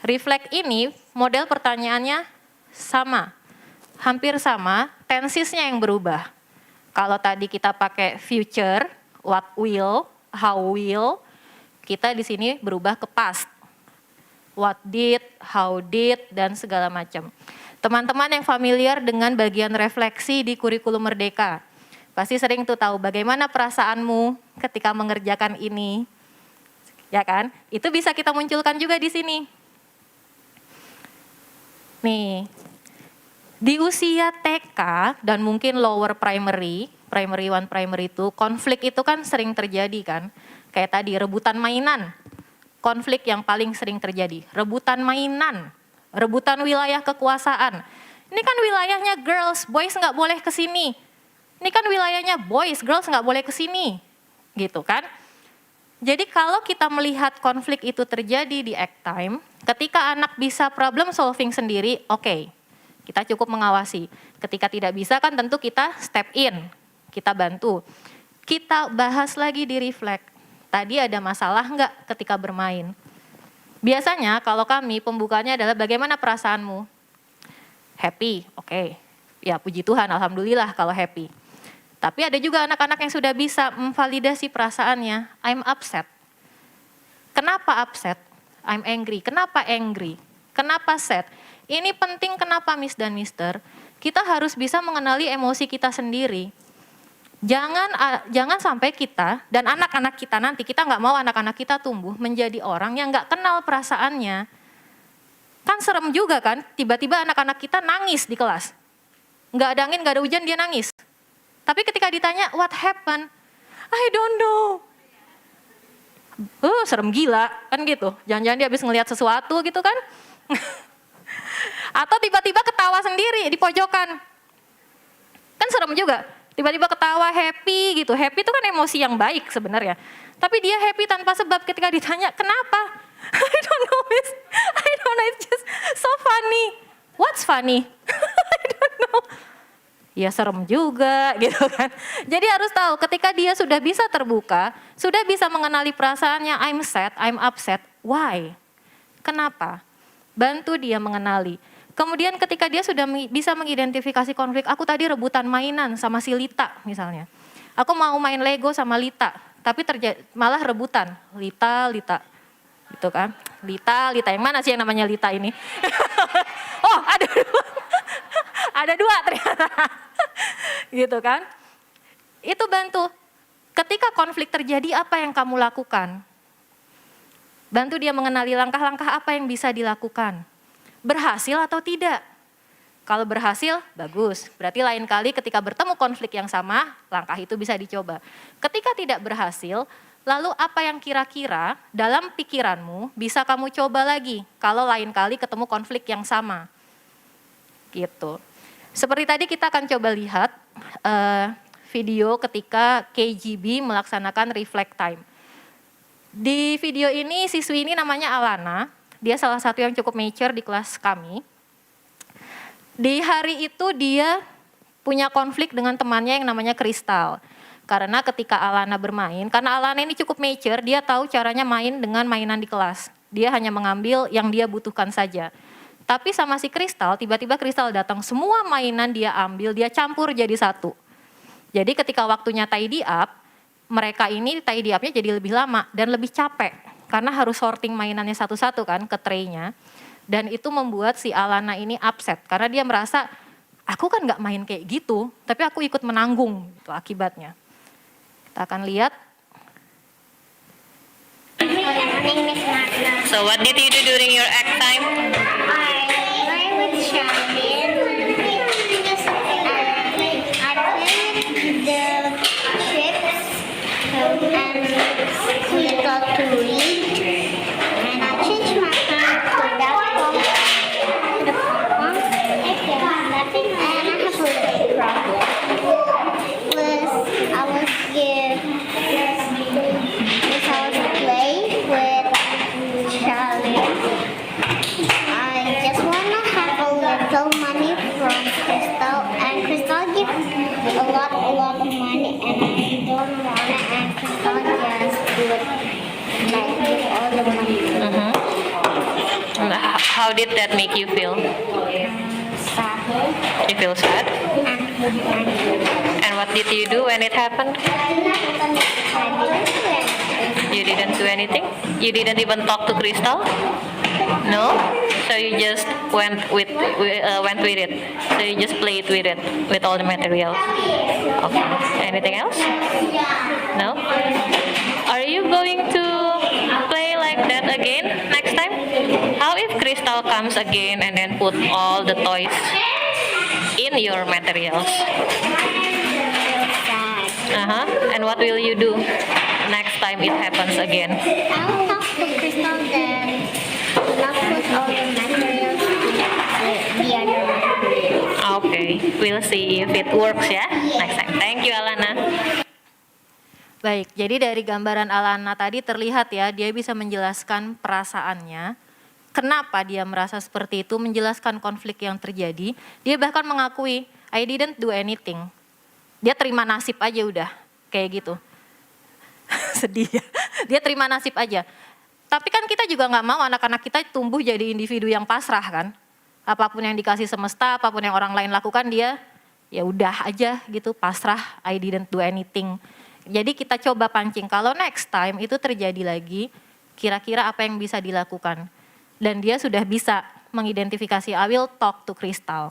Reflect ini model pertanyaannya sama, hampir sama, tensesnya yang berubah. Kalau tadi kita pakai future, what will, how will, kita di sini berubah ke past. What did, how did, dan segala macam. Teman-teman yang familiar dengan bagian refleksi di kurikulum Merdeka, pasti sering tuh tahu bagaimana perasaanmu ketika mengerjakan ini. Ya kan? Itu bisa kita munculkan juga di sini. Nih, di usia TK dan mungkin lower primary 1, primary 2, konflik itu kan sering terjadi kan. Kayak tadi rebutan mainan. Konflik yang paling sering terjadi, rebutan mainan, rebutan wilayah kekuasaan. Ini kan wilayahnya girls, boys nggak boleh ke sini. Ini kan wilayahnya boys, girls nggak boleh ke sini. Gitu kan. Jadi kalau kita melihat konflik itu terjadi di act time, ketika anak bisa problem solving sendiri, oke, kita cukup mengawasi. Ketika tidak bisa kan tentu kita step in, kita bantu. Kita bahas lagi di reflect. Tadi ada masalah nggak ketika bermain? Biasanya kalau kami pembukaannya adalah bagaimana perasaanmu? Happy, oke. Ya puji Tuhan, alhamdulillah kalau happy. Tapi ada juga anak-anak yang sudah bisa memvalidasi perasaannya, I'm upset. Kenapa upset? I'm angry. Kenapa angry? Kenapa sad? Ini penting kenapa Miss dan Mister? Kita harus bisa mengenali emosi kita sendiri. Jangan sampai kita dan anak-anak kita nanti, kita nggak mau anak-anak kita tumbuh menjadi orang yang nggak kenal perasaannya. Kan serem juga kan, tiba-tiba anak-anak kita nangis di kelas. Nggak ada angin, nggak ada hujan, dia nangis. Tapi ketika ditanya, what happened? I don't know. Serem gila, kan gitu. Jangan-jangan dia habis ngelihat sesuatu gitu kan. Atau tiba-tiba ketawa sendiri di pojokan. Kan serem juga. Tiba-tiba ketawa, happy gitu. Happy itu kan emosi yang baik sebenarnya. Tapi dia happy tanpa sebab ketika ditanya, kenapa? I don't know, miss. I don't know, it's just so funny. What's funny? I don't know. Ya serem juga gitu kan. Jadi harus tahu ketika dia sudah bisa terbuka, sudah bisa mengenali perasaannya, I'm sad, I'm upset. Why? Kenapa? Bantu dia mengenali. Kemudian ketika dia sudah bisa mengidentifikasi konflik, aku tadi rebutan mainan sama si Lita misalnya. Aku mau main Lego sama Lita, tapi malah rebutan. Lita, gitu kan. Lita, yang mana sih yang namanya Lita ini? Oh, ada dua ternyata. Gitu kan. Itu bantu. Ketika konflik terjadi, apa yang kamu lakukan? Bantu dia mengenali langkah-langkah apa yang bisa dilakukan. Berhasil atau tidak? Kalau berhasil, bagus. Berarti lain kali ketika bertemu konflik yang sama, langkah itu bisa dicoba. Ketika tidak berhasil, lalu apa yang kira-kira dalam pikiranmu bisa kamu coba lagi kalau lain kali ketemu konflik yang sama. Gitu. Seperti tadi kita akan coba lihat video ketika KGB melaksanakan reflect time. Di video ini siswi ini namanya Alana, dia salah satu yang cukup mature di kelas kami. Di hari itu dia punya konflik dengan temannya yang namanya Kristal. Karena ketika Alana bermain, karena Alana ini cukup mature, dia tahu caranya main dengan mainan di kelas. Dia hanya mengambil yang dia butuhkan saja. Tapi sama si Kristal, tiba-tiba Kristal datang, semua mainan dia ambil, dia campur jadi satu. Jadi ketika waktunya tidy up, mereka ini tidy up-nya jadi lebih lama dan lebih capek. Karena harus sorting mainannya satu-satu kan ke tray-nya. Dan itu membuat si Alana ini upset, karena dia merasa, aku kan gak main kayak gitu, tapi aku ikut menanggung gitu akibatnya. Kita akan lihat. So what did you do during your act time? I play with Charmin. I play with the chips and we got to read. And I changed my phone to that phone, to the phone. And I have a little problem. I was playing with Charlie. I just wanna have a little money from Crystal, and Crystal gives a lot of money, and I don't wanna, and Crystal just do it, like give all the money. How did that make you feel? Sad. You feel sad? And what did you do when it happened? You didn't do anything? You didn't even talk to Crystal? No? So you just went with it. So you just played with it, with all the materials. Okay. Anything else? No? Are you going to play like that again next time? How if Crystal comes again and then put all the toys in your materials? Sad. And what will you do next time it happens again? I'll talk to Crystal then. Not put all the materials in the other materials. Okay, we'll see if it works ya next time. Thank you Alana. Baik, jadi dari gambaran Alana tadi terlihat ya, dia bisa menjelaskan perasaannya, kenapa dia merasa seperti itu, menjelaskan konflik yang terjadi. Dia bahkan mengakui, I didn't do anything. Dia terima nasib aja udah, kayak gitu. Sedih ya, dia terima nasib aja. Tapi kan kita juga nggak mau anak-anak kita tumbuh jadi individu yang pasrah kan. Apapun yang dikasih semesta, apapun yang orang lain lakukan dia ya udah aja gitu, pasrah, I didn't do anything. Jadi kita coba pancing, kalau next time itu terjadi lagi, kira-kira apa yang bisa dilakukan. Dan dia sudah bisa mengidentifikasi, I will talk to Crystal.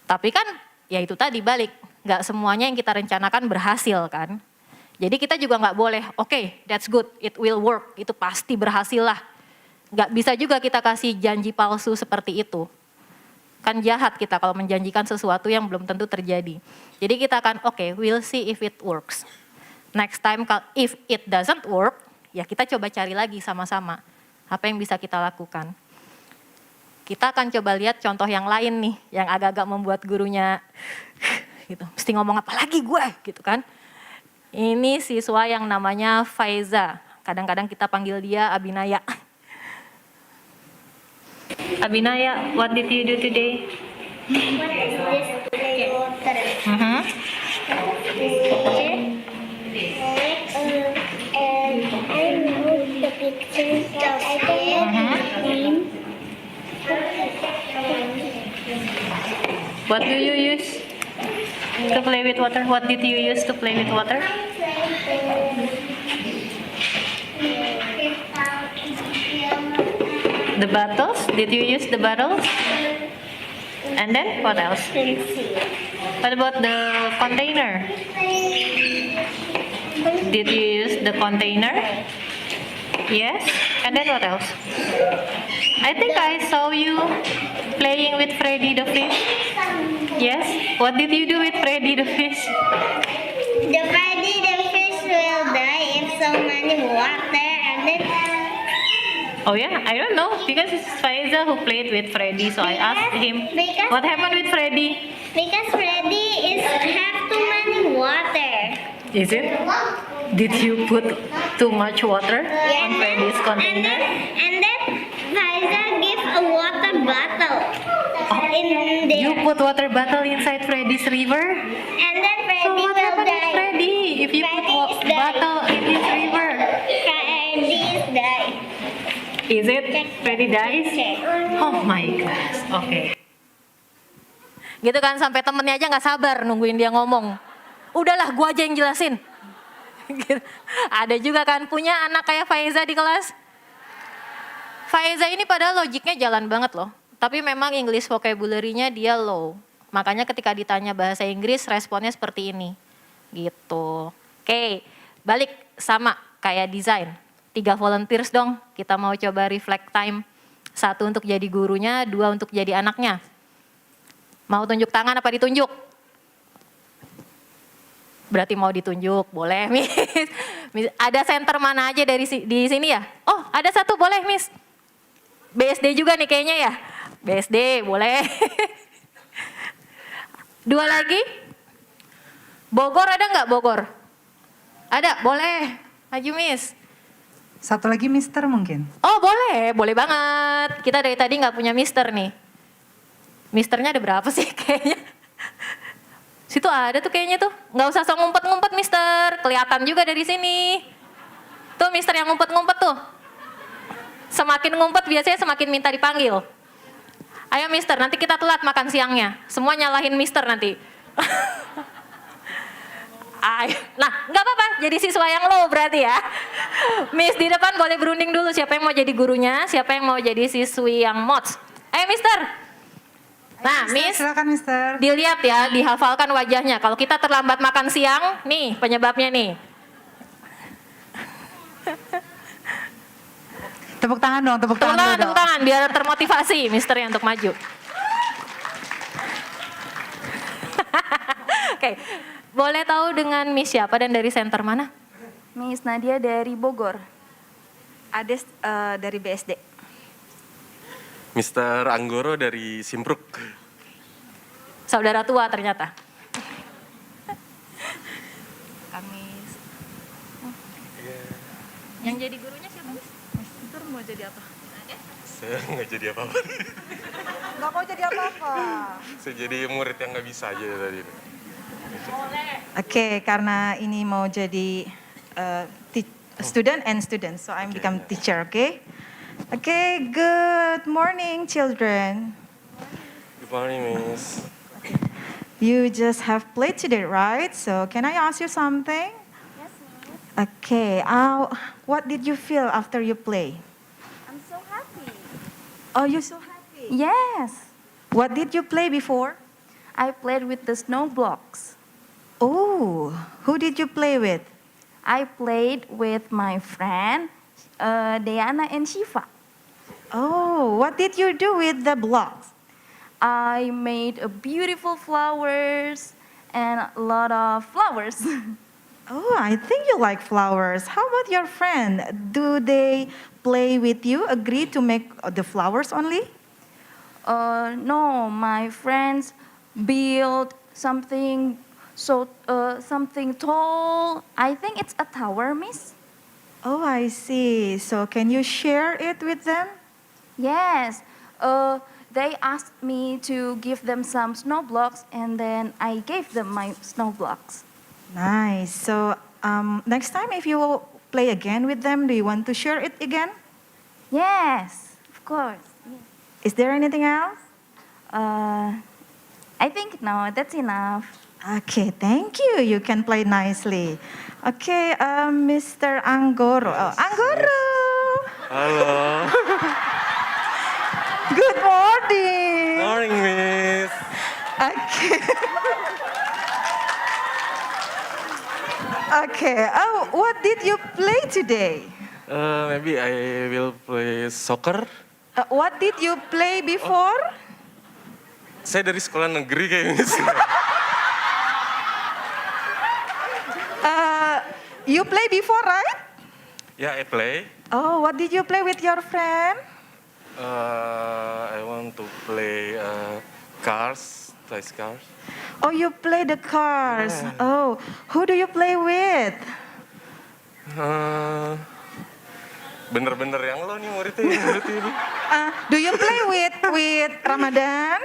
Tapi kan ya itu tadi balik, nggak semuanya yang kita rencanakan berhasil kan. Jadi kita juga nggak boleh, oke, that's good, it will work, itu pasti berhasil lah. Nggak bisa juga kita kasih janji palsu seperti itu. Kan jahat kita kalau menjanjikan sesuatu yang belum tentu terjadi. Jadi kita akan, oke, we'll see if it works. Next time, if it doesn't work, ya kita coba cari lagi sama-sama. Apa yang bisa kita lakukan. Kita akan coba lihat contoh yang lain nih, yang agak-agak membuat gurunya, gitu, mesti ngomong apa lagi gue, gitu kan. Ini siswa yang namanya Faiza. Kadang-kadang kita panggil dia Abinaya. Abinaya, what did you do today? What is this play water? This picture. And I know the pictures that I did. What do you use to play with water? What did you use to play with water? The bottles? Did you use the bottles? And then what else? What about the container? Did you use the container? Yes. And then what else? I think I saw you playing with Freddy the fish. Yes. What did you do with Freddy the fish? The Freddy the fish will die if so many water and then Oh yeah, I don't know because it's Faiza who played with Freddy, so I asked him what happened with Freddy. because Freddy is have too many water. Is it? Did you put too much water on Freddy's container? And then Faiza give a water bottle in there. You put water bottle inside Freddy's river? And then So Freddy what will happened with die. Freddy if you put Freddy is bottle in his river? Freddy is die. Is it? Freddy dies? Oh my gosh. Okay. Gitu kan, sampai temennya aja nggak sabar nungguin dia ngomong. Udahlah, gua aja yang jelasin. Gitu. Ada juga kan punya anak kayak Faiza di kelas. Faiza ini padahal logiknya jalan banget loh. Tapi memang English vocabulary-nya dia low. Makanya ketika ditanya bahasa Inggris responnya seperti ini. Gitu. Oke, balik sama kayak desain. 3 volunteers dong, kita mau coba reflect time. 1 untuk jadi gurunya, 2 untuk jadi anaknya. Mau tunjuk tangan apa ditunjuk? Berarti mau ditunjuk, boleh Miss. Ada center mana aja di sini ya? Oh ada 1 boleh Miss. BSD juga nih kayaknya ya. BSD boleh. 2 lagi? Bogor ada nggak Bogor? Ada, boleh. Maju Miss. 1 lagi Mister mungkin. Oh boleh, boleh banget. Kita dari tadi nggak punya Mister nih. Misternya ada berapa sih kayaknya? Situ ada tuh kayaknya tuh. Nggak usah sok ngumpet-ngumpet Mister. Kelihatan juga dari sini. Tuh Mister yang ngumpet-ngumpet tuh. Semakin ngumpet biasanya semakin minta dipanggil. Ayo Mister, nanti kita telat makan siangnya. Semua nyalahin Mister nanti. Ayo. Nah, nggak apa-apa. Jadi siswa yang low berarti ya. Miss di depan boleh berunding dulu. Siapa yang mau jadi gurunya, siapa yang mau jadi siswi yang mods. Ayo Mister. Nah, Miss. Silakan Mister. Dilihat ya, dihafalkan wajahnya. Kalau kita terlambat makan siang, nih penyebabnya nih. Tepuk tangan dong, tepuk tangan dulu dong. Tepuk tangan, biar termotivasi misternya untuk maju. Oke, boleh tahu dengan Miss siapa dan dari center mana? Miss Nadia dari Bogor. Ades dari BSD. Mr. Anggoro dari Simpruk. Saudara tua ternyata. Kamis. Yang jadi gurunya siapa? Ntar mau jadi apa? Saya nggak jadi apa-apa. Nggak mau jadi apa-apa. Saya jadi murid yang nggak bisa aja tadi. Oke, karena ini mau jadi student and student, so I'm become teacher, okay? Okay, good morning, children. Good morning, Miss. You just have played today, right? So can I ask you something? Yes, Miss. Okay. What did you feel after you play? I'm so happy. Oh, you're so happy. Yes, What did you play before? I played with the snow blocks. Oh, who did you play with? I played with my friend Diana and Shiva. Oh, what did you do with the blocks? I made a beautiful flowers and a lot of flowers. Oh, I think you like flowers. How about your friend? Do they play with you? Agree to make the flowers only? No, my friends built something something tall. I think it's a tower, miss. Oh, I see. So can you share it with them? Yes. They asked me to give them some snow blocks, and then I gave them my snow blocks. Nice. So next time if you play again with them, do you want to share it again? Yes, of course. Is there anything else? I think no, that's enough. Okay, thank you. You can play nicely. Okay, Mr. Anggoro. Oh, Anggoro. Halo. Good morning. Morning, Miss. Okay. Okay. Oh, what did you play today? Maybe I will play soccer. What did you play before? Saya dari sekolah negeri kayaknya, Miss. You play before, right? Ya, I play. Oh, what did you play with your friend? I want to play cars, toys cars. Oh, you play the cars. Oh, who do you play with? Bener-bener yang lo nih muridnya. Do you play with Ramadan?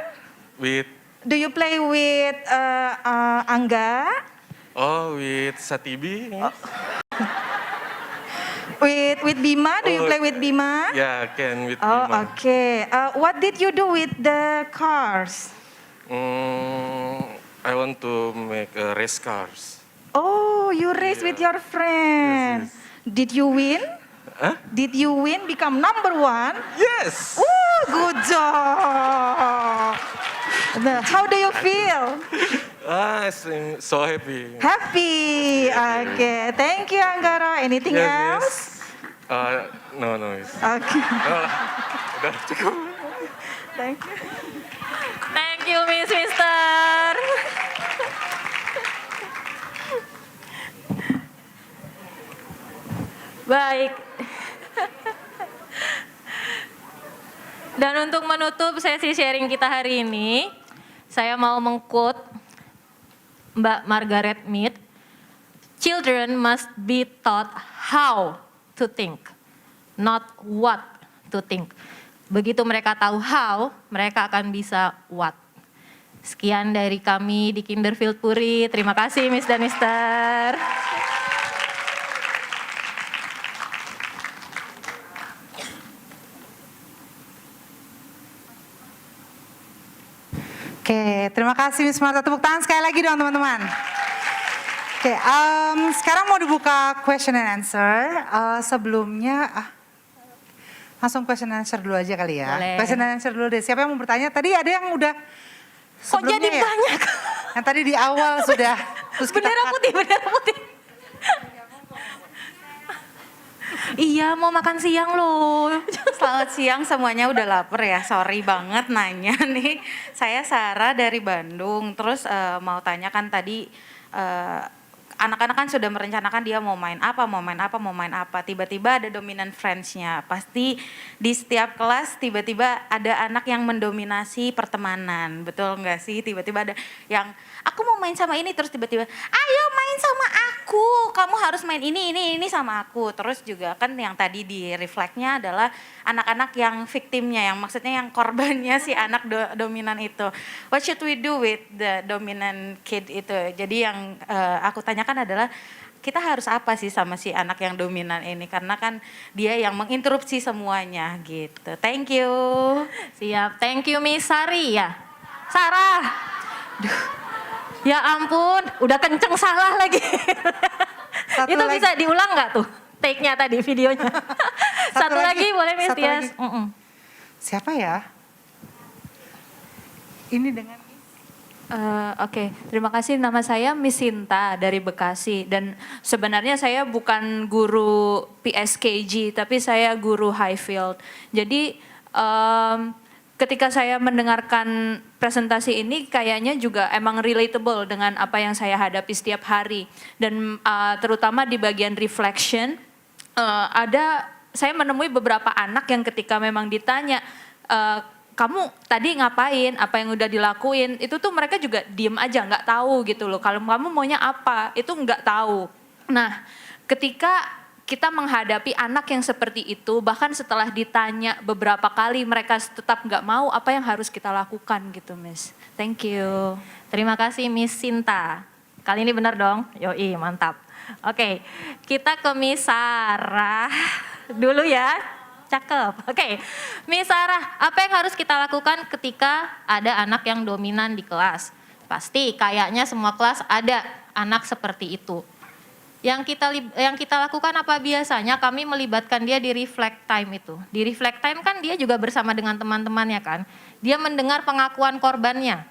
With, Do you play with Angga? with Satibi. With Bima? Do you Oh, play with Bima? Ya, can with Oh, Bima. okay. What did you do with the cars? I want to make race cars. Oh, you race with your friend. Did you win? Huh? Did you win? Become number one? Yes! Oh, good job. How do you feel? I'm so happy. Happy. Okay. Thank you, Anggara. Anything Yes, else? No, Miss. Okay. No lah, udah cukup. Thank you. Thank you, Mister. Baik. Dan untuk menutup sesi sharing kita hari ini, saya mau mengquote Mbak Margaret Mead, "Children must be taught how to think, not what to think." Begitu mereka tahu how, mereka akan bisa what. Sekian dari kami di Kinderfield Puri. Terima kasih Miss dan Mister. Oke, terima kasih Miss Marta. Tepuk tangan sekali lagi dong teman-teman. Oke, sekarang mau dibuka question and answer. Sebelumnya, langsung question and answer dulu aja kali ya. Boleh. Question and answer dulu deh. Siapa yang mau bertanya? Tadi ada yang udah Kok sebelumnya jadi ya? banyak? Yang tadi di awal sudah. Terus kita Bendera cut. putih, bendera putih. Iya, mau makan siang loh. Selamat siang semuanya, udah lapar ya. Sorry banget nanya nih. Saya Sarah dari Bandung. Terus mau tanya kan tadi anak-anak kan sudah merencanakan dia mau main apa, mau main apa, mau main apa. Tiba-tiba ada dominant friends-nya. Pasti di setiap kelas tiba-tiba ada anak yang mendominasi pertemanan. Betul nggak sih? Tiba-tiba ada yang aku mau main sama ini, terus tiba-tiba ayo main sama aku, kamu harus main ini sama aku. Terus juga kan yang tadi di reflect-nya adalah anak-anak yang victimnya, yang maksudnya yang korbannya si anak dominan itu. What should we do with the dominant kid itu? Jadi yang aku tanyakan adalah kita harus apa sih sama si anak yang dominan ini, karena kan dia yang menginterupsi semuanya gitu. Thank you. Siap, thank you Miss Sari ya. Sarah. Duh, Ya ampun, udah kenceng salah lagi. Satu Itu lagi. bisa diulang nggak tuh? Take-nya tadi, videonya. Satu lagi boleh Miss satu Tias. lagi. Siapa ya? Ini dengan Oke, terima kasih. Nama saya Miss Sinta dari Bekasi dan sebenarnya saya bukan guru PSKG tapi saya guru Highfield. Jadi ketika saya mendengarkan presentasi ini kayaknya juga emang relatable dengan apa yang saya hadapi setiap hari dan terutama di bagian reflection saya menemui beberapa anak yang ketika memang ditanya kamu tadi ngapain, apa yang udah dilakuin, itu tuh mereka juga diem aja, nggak tahu gitu loh. Kalau kamu maunya apa, itu nggak tahu. Nah, ketika kita menghadapi anak yang seperti itu, bahkan setelah ditanya beberapa kali, mereka tetap nggak mau, apa yang harus kita lakukan gitu, Miss. Thank you. Terima kasih Miss Sinta. Kali ini benar dong? Yoi, mantap. Oke, kita ke Miss Sarah dulu ya. Cakep. Oke, Miss Sarah, apa yang harus kita lakukan ketika ada anak yang dominan di kelas? Pasti kayaknya semua kelas ada anak seperti itu. Yang kita lakukan apa biasanya? Kami melibatkan dia di reflect time itu. Di reflect time kan dia juga bersama dengan teman-temannya kan. Dia mendengar pengakuan korbannya.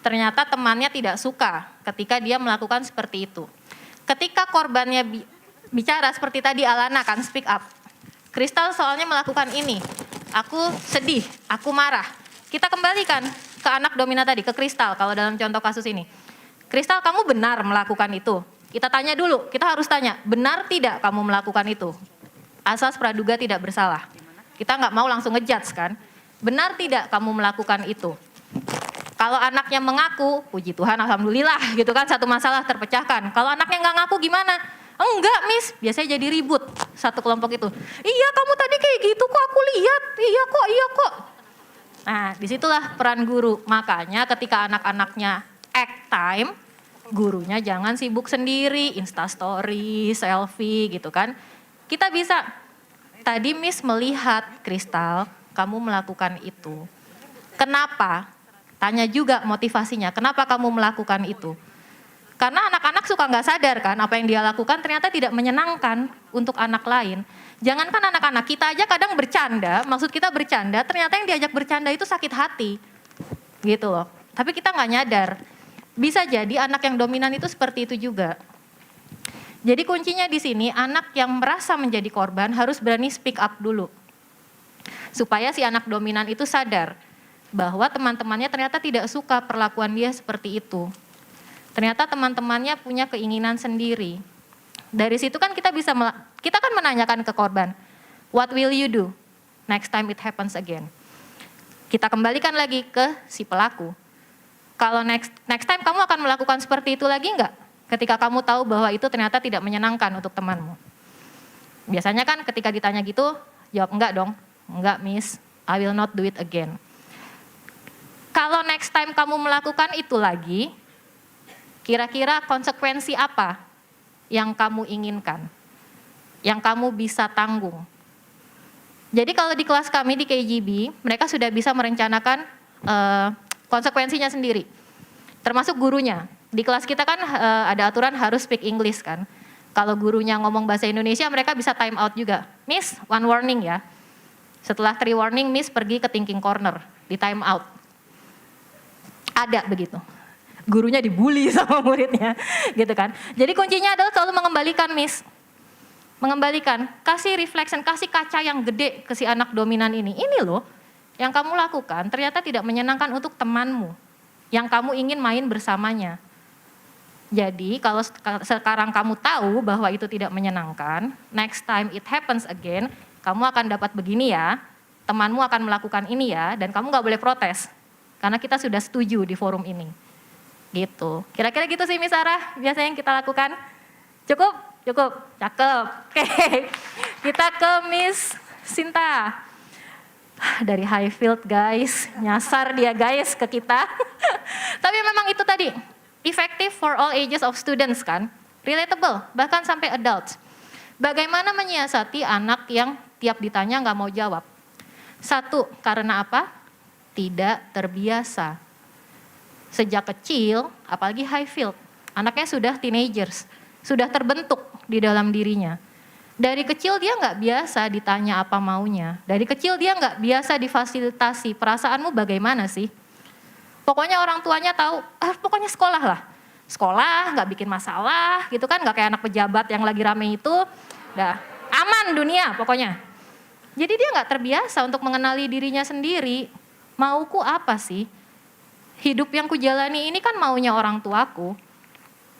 Ternyata temannya tidak suka ketika dia melakukan seperti itu. Ketika korbannya bicara seperti tadi Alana kan speak up. Kristal soalnya melakukan ini, aku sedih, aku marah. Kita kembalikan ke anak dominan tadi, ke Kristal kalau dalam contoh kasus ini. Kristal, kamu benar melakukan itu? Kita tanya dulu, kita harus tanya, benar tidak kamu melakukan itu? Asas praduga tidak bersalah. Kita nggak mau langsung ngejudge kan? Benar tidak kamu melakukan itu? Kalau anaknya mengaku, puji Tuhan, alhamdulillah gitu kan, satu masalah terpecahkan. Kalau anaknya nggak ngaku gimana? Enggak Miss, biasanya jadi ribut satu kelompok itu. Iya kamu tadi kayak gitu kok aku lihat, iya kok. Nah disitulah peran guru, makanya ketika anak-anaknya act time, gurunya jangan sibuk sendiri, instastory, selfie gitu kan. Kita bisa, tadi Miss melihat Kristal, kamu melakukan itu. Kenapa? Tanya juga motivasinya, kenapa kamu melakukan itu? Karena anak-anak suka nggak sadar kan apa yang dia lakukan ternyata tidak menyenangkan untuk anak lain. Jangankan anak-anak, kita aja kadang bercanda, maksud kita bercanda, ternyata yang diajak bercanda itu sakit hati. Gitu loh. Tapi kita nggak nyadar. Bisa jadi anak yang dominan itu seperti itu juga. Jadi kuncinya di sini anak yang merasa menjadi korban harus berani speak up dulu. Supaya si anak dominan itu sadar bahwa teman-temannya ternyata tidak suka perlakuan dia seperti itu. Ternyata teman-temannya punya keinginan sendiri. Dari situ kan kita kan menanyakan ke korban, what will you do next time it happens again? Kita kembalikan lagi ke si pelaku. Kalau next time kamu akan melakukan seperti itu lagi enggak? Ketika kamu tahu bahwa itu ternyata tidak menyenangkan untuk temanmu. Biasanya kan ketika ditanya gitu, jawab enggak dong. Enggak Miss, I will not do it again. Kalau next time kamu melakukan itu lagi, kira-kira konsekuensi apa yang kamu inginkan? Yang kamu bisa tanggung? Jadi kalau di kelas kami di KGB, mereka sudah bisa merencanakan konsekuensinya sendiri. Termasuk gurunya. Di kelas kita kan ada aturan harus speak English kan. Kalau gurunya ngomong bahasa Indonesia, mereka bisa time out juga. Miss, one warning ya. Setelah 3 warning, Miss pergi ke thinking corner, di time out. Ada begitu. Gurunya dibully sama muridnya, gitu kan. Jadi kuncinya adalah selalu mengembalikan Miss. Mengembalikan, kasih reflection, kasih kaca yang gede ke si anak dominan ini. Ini loh, yang kamu lakukan ternyata tidak menyenangkan untuk temanmu. Yang kamu ingin main bersamanya. Jadi kalau sekarang kamu tahu bahwa itu tidak menyenangkan, next time it happens again, kamu akan dapat begini ya, temanmu akan melakukan ini ya, dan kamu gak boleh protes. Karena kita sudah setuju di forum ini. Gitu. Kira-kira gitu sih Miss Sarah, biasanya yang kita lakukan. Cukup? Cukup. Cakep. Oke. Kita ke Miss Sinta. Dari Highfield guys, nyasar dia guys ke kita. Tapi memang itu tadi, effective for all ages of students kan. Relatable, bahkan sampai adults. Bagaimana menyiasati anak yang tiap ditanya nggak mau jawab? 1, karena apa? Tidak terbiasa. Sejak kecil, apalagi Highfield, anaknya sudah teenagers, sudah terbentuk di dalam dirinya. Dari kecil dia nggak biasa ditanya apa maunya. Dari kecil dia nggak biasa difasilitasi, perasaanmu bagaimana sih? Pokoknya orang tuanya tahu, pokoknya sekolah lah. Sekolah, nggak bikin masalah gitu kan, nggak kayak anak pejabat yang lagi rame itu. Dah, aman dunia pokoknya. Jadi dia nggak terbiasa untuk mengenali dirinya sendiri. Mauku apa sih? Hidup yang kujalani ini kan maunya orang tuaku.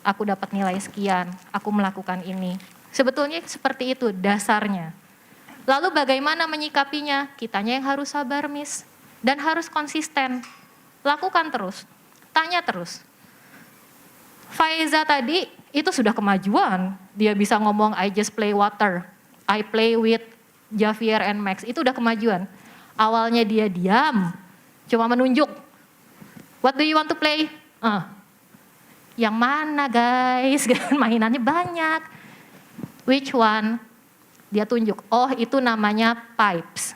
Aku dapat nilai sekian, aku melakukan ini. Sebetulnya seperti itu dasarnya. Lalu bagaimana menyikapinya? Kitanya yang harus sabar, Miss. Dan harus konsisten. Lakukan terus, tanya terus. Faiza tadi itu sudah kemajuan. Dia bisa ngomong I just play water, I play with Javier and Max. Itu udah kemajuan. Awalnya dia diam, cuma menunjuk. What do you want to play? Yang mana guys? Mainannya banyak. Which one? Dia tunjuk. Oh itu namanya pipes.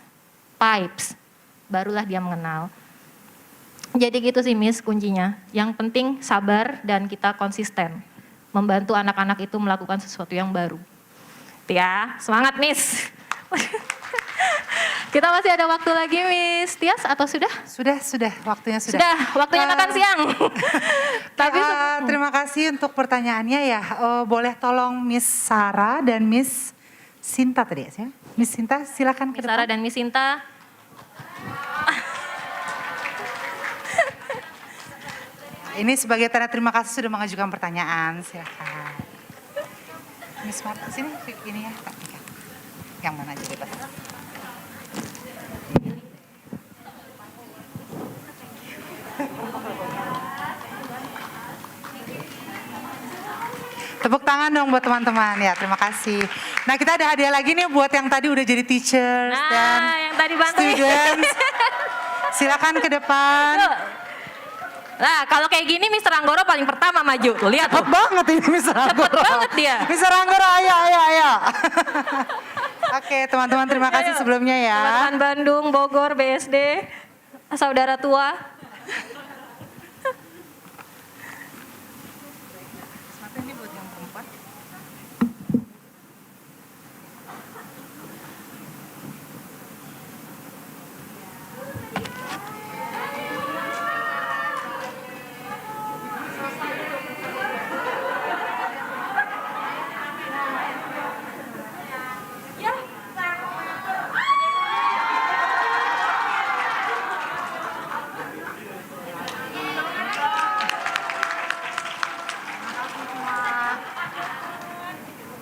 Pipes. Barulah dia mengenal. Jadi gitu sih Miss kuncinya. Yang penting sabar dan kita konsisten. Membantu anak-anak itu melakukan sesuatu yang baru. Ya, semangat Miss. Kita masih ada waktu lagi Miss Tias atau sudah? Sudah, waktunya sudah. Sudah, waktunya makan siang. Tapi terima kasih untuk pertanyaannya ya. Boleh tolong Miss Sarah dan Miss Sinta tadi ya? Miss Sinta silakan ke Miss depan. Sarah dan Miss Sinta. Ini sebagai tanda terima kasih sudah mengajukan pertanyaan. Silakan. Miss Marta sini ini ya. Yang mana aja bebas. Tepuk tangan dong buat teman-teman ya, terima kasih. Nah kita ada hadiah lagi nih buat yang tadi udah jadi teachers dan yang tadi bantuin. students. Silakan ke depan. Nah kalau kayak gini Mr. Anggoro paling pertama maju. Tuh lihat tuh. Cepet banget ini Mr. Anggoro. Cepet banget dia. Mr. Anggoro ayo. Oke teman-teman terima kasih sebelumnya ya. Teman-teman Bandung, Bogor, BSD, saudara tua.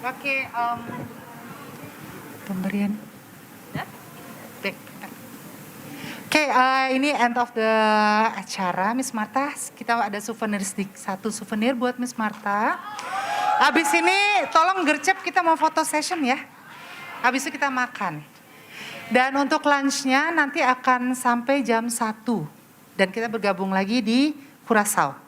Oke, pemberian. Back. Oke, ini end of the acara, Miss Marta. Kita ada souvenir satu souvenir buat Miss Marta. Habis ini tolong gercep kita mau foto session ya. Habis itu kita makan. Dan untuk lunchnya nanti akan sampai jam 1. Dan kita bergabung lagi di Curaçao.